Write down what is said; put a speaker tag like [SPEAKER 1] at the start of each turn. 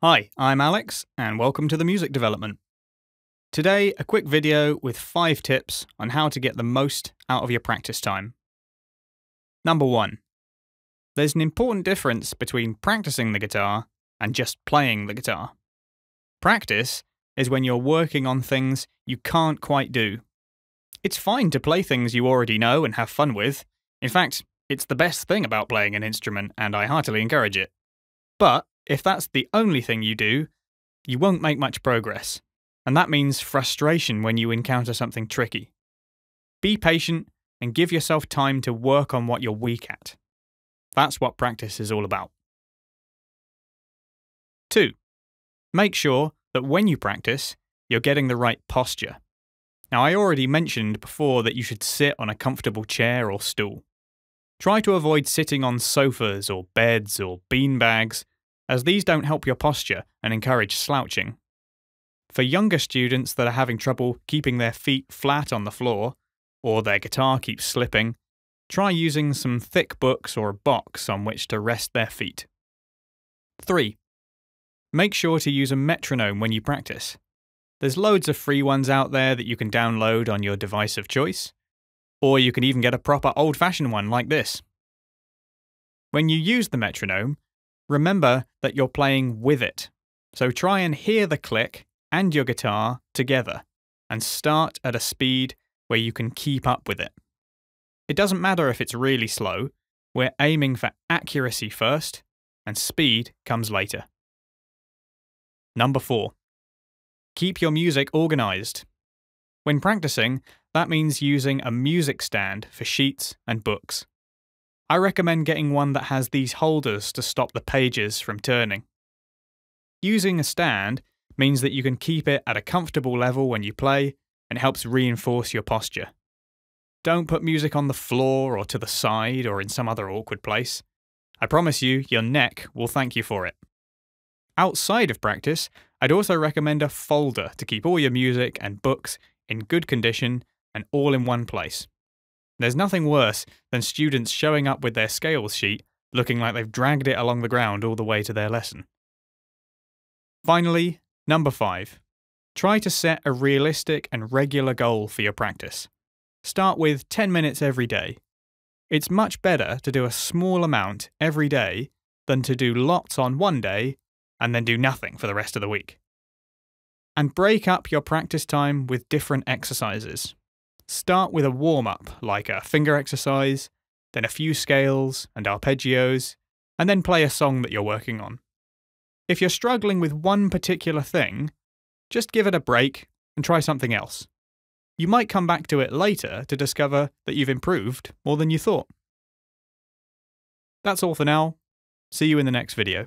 [SPEAKER 1] Hi, I'm Alex, and welcome to the Music Development. Today, a quick video with 5 tips on how to get the most out of your practice time. Number 1. There's an important difference between practicing the guitar and just playing the guitar. Practice is when you're working on things you can't quite do. It's fine to play things you already know and have fun with. In fact, it's the best thing about playing an instrument, and I heartily encourage it. But if that's the only thing you do, you won't make much progress, and that means frustration when you encounter something tricky. Be patient and give yourself time to work on what you're weak at. That's what practice is all about. 2. Make sure that when you practice, you're getting the right posture. Now, I already mentioned before that you should sit on a comfortable chair or stool. Try to avoid sitting on sofas or beds or beanbags, as these don't help your posture and encourage slouching. For younger students that are having trouble keeping their feet flat on the floor, or their guitar keeps slipping, try using some thick books or a box on which to rest their feet. 3. Make sure to use a metronome when you practice. There's loads of free ones out there that you can download on your device of choice, or you can even get a proper old-fashioned one like this. When you use the metronome, remember that you're playing with it, so try and hear the click and your guitar together, and start at a speed where you can keep up with it. It doesn't matter if it's really slow, we're aiming for accuracy first, and speed comes later. Number 4. Keep your music organised. When practicing, that means using a music stand for sheets and books. I recommend getting one that has these holders to stop the pages from turning. Using a stand means that you can keep it at a comfortable level when you play and helps reinforce your posture. Don't put music on the floor or to the side or in some other awkward place. I promise you, your neck will thank you for it. Outside of practice, I'd also recommend a folder to keep all your music and books in good condition and all in one place. There's nothing worse than students showing up with their scales sheet looking like they've dragged it along the ground all the way to their lesson. Finally, number 5. Try to set a realistic and regular goal for your practice. Start with 10 minutes every day. It's much better to do a small amount every day than to do lots on one day and then do nothing for the rest of the week. And break up your practice time with different exercises. Start with a warm-up, like a finger exercise, then a few scales and arpeggios, and then play a song that you're working on. If you're struggling with one particular thing, just give it a break and try something else. You might come back to it later to discover that you've improved more than you thought. That's all for now. See you in the next video.